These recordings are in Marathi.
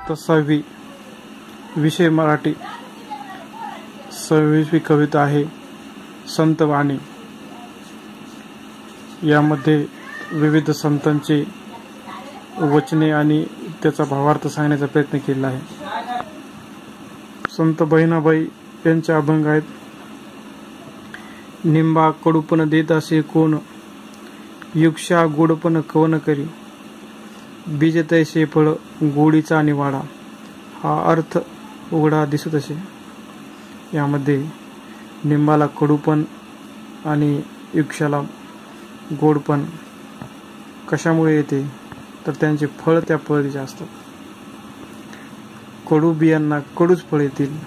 इयत्ता 6वी, विषय मराठी, 26वी कविता आहे संत वाणी। यामध्ये विविध संतांचे वचने आणि त्याचा भावार्थ सांगण्याचा प्रयत्न केला आहे। संत बहिणाबाई यांचे अभंग आहेत। निंबा कडूपण देत असे कोण, युक्षा गोडपण कवन करी, बीज तैसे फळ गोडीचा निवाडा, हा अर्थ उघडा दिसत असे। यामध्ये निंबाला कडूपण आणि युक्षाला गोडपण कशामुळे येते तर त्यांचे फळ त्या पद्धतीचे असतात। कडू बियांना कडूच फळ येतील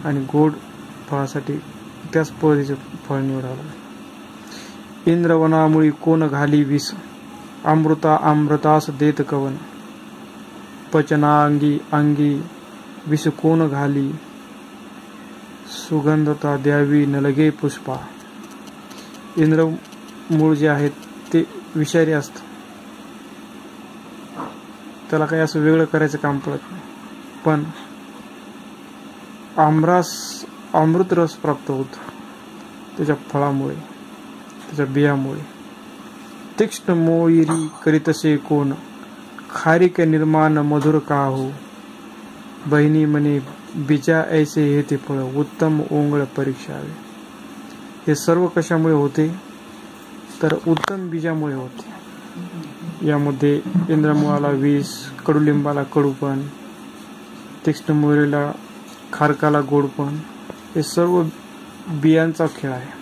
आणि गोड फळासाठी त्याच पद्धतीचे फळ निवडावे। इंद्रवनामुळी कोण घाली विष, अमृता अमृतास देत कवन, पचनांगी अंगी विष कोण घाली, सुगंधता द्यावी न लगे पुष्पा। इंद्र मूळ जे आहेत ते विषारी असतं, त्याला काही असं वेगळं करायचं काम पडत नाही, पण अमृत रस प्राप्त होतो त्याच्या फळामुळे, त्याच्या बियामुळे। तीक्ष्ण मोईरी करीतसे कोण, खारिक निर्माण मधुर का हो, बहिणी म्हणे बीजा ऐसे हे ते फळ, उत्तम ओंगळ परीक्षावे। हे सर्व कशामुळे होते तर उत्तम बीजामुळे होते। यामध्ये इंद्रमुळाला विष, कडुलिंबाला कडूपण, तीक्ष्ण मोहरीला खारकाला गोडपण, हे सर्व बियांचा खेळ आहे।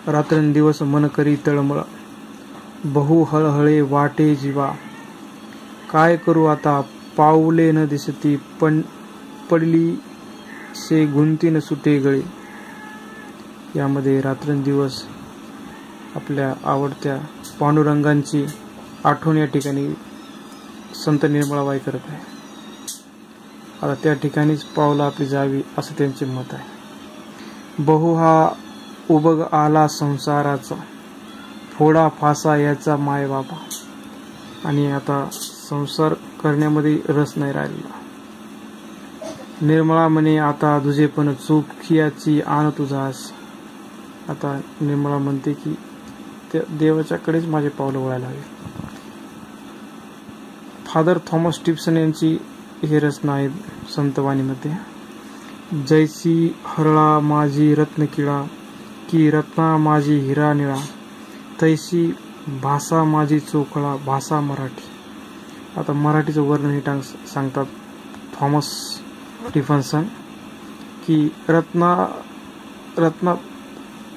रात्रंदिवस मन करी तळमळ, बहु हळहळे वाटे जीवा, काय करू आता पाऊले न दिसती, पण पडली से गुंती न सुटे गळे। यामध्ये रात्रंदिवस आपल्या आवडत्या पांडुरंगांची आठवण या ठिकाणी संत निर्मळाबाई करत आहे। आता त्या ठिकाणीच पावलं आपली जावी असं त्यांचे मत आहे। बहु हा उबग आला संसाराचा, फोडा फासा याचा माय बाबा। आणि आता संसार करण्यामध्ये रस नाही राहिलेला। निर्मळा म्हणे आता तुझे पण चूक याची आण तुझास। आता निर्मळा म्हणते की त्या देवाच्याकडेच माझे पावलं वळायला हवे। फादर थॉमस स्टिफसन यांची ही रचना आहे संतवाणीमध्ये। जैसी हरळा माझी रत्नकिळा, की रत्ना माझी हिरा निळा, तैसी भाषा माझी चोखळा, भाषा मराठी। आता मराठीचं वर्णन हे सांगतात थॉमस स्टिफन्सन की रत्ना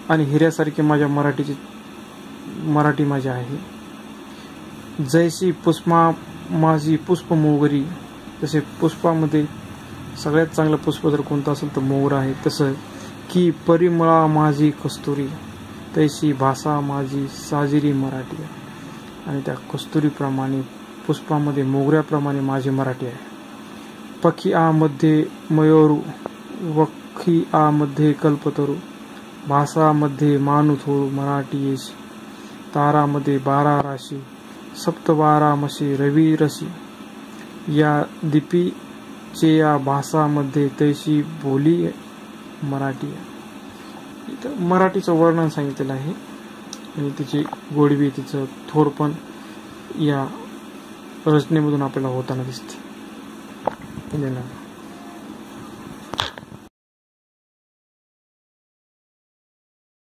आणि हिऱ्यासारखी माझ्या मराठी माझी आहे। जैसी पुष्पा माझी पुष्प मोगरी, जसे पुष्पामध्ये सगळ्यात चांगलं पुष्प जर कोणतं असेल तर मोगरा आहे, तसं की परिमळा माझी कस्तुरी, तैसी भाषा माझी साजिरी मराठी। आणि त्या कस्तुरीप्रमाणे पुष्पामध्ये मोगऱ्याप्रमाणे माझी मराठी आहे। पखी आ मध्ये मयोरू, वखी आ मध्ये कल्पतरू, भाषा मध्ये मानुथोरू मराठी येशी, तारामध्ये 12 राशी, सप्तबारा मशी रवी रसी, या दीपीचे या भाषामध्ये तैशी बोली मराठी। इथं मराठीचं वर्णन सांगितलेलं आहे आणि तिची गोडवी, तिचं थोरपण या रचनेमधून आपल्याला होताना दिसते। धन्यवाद।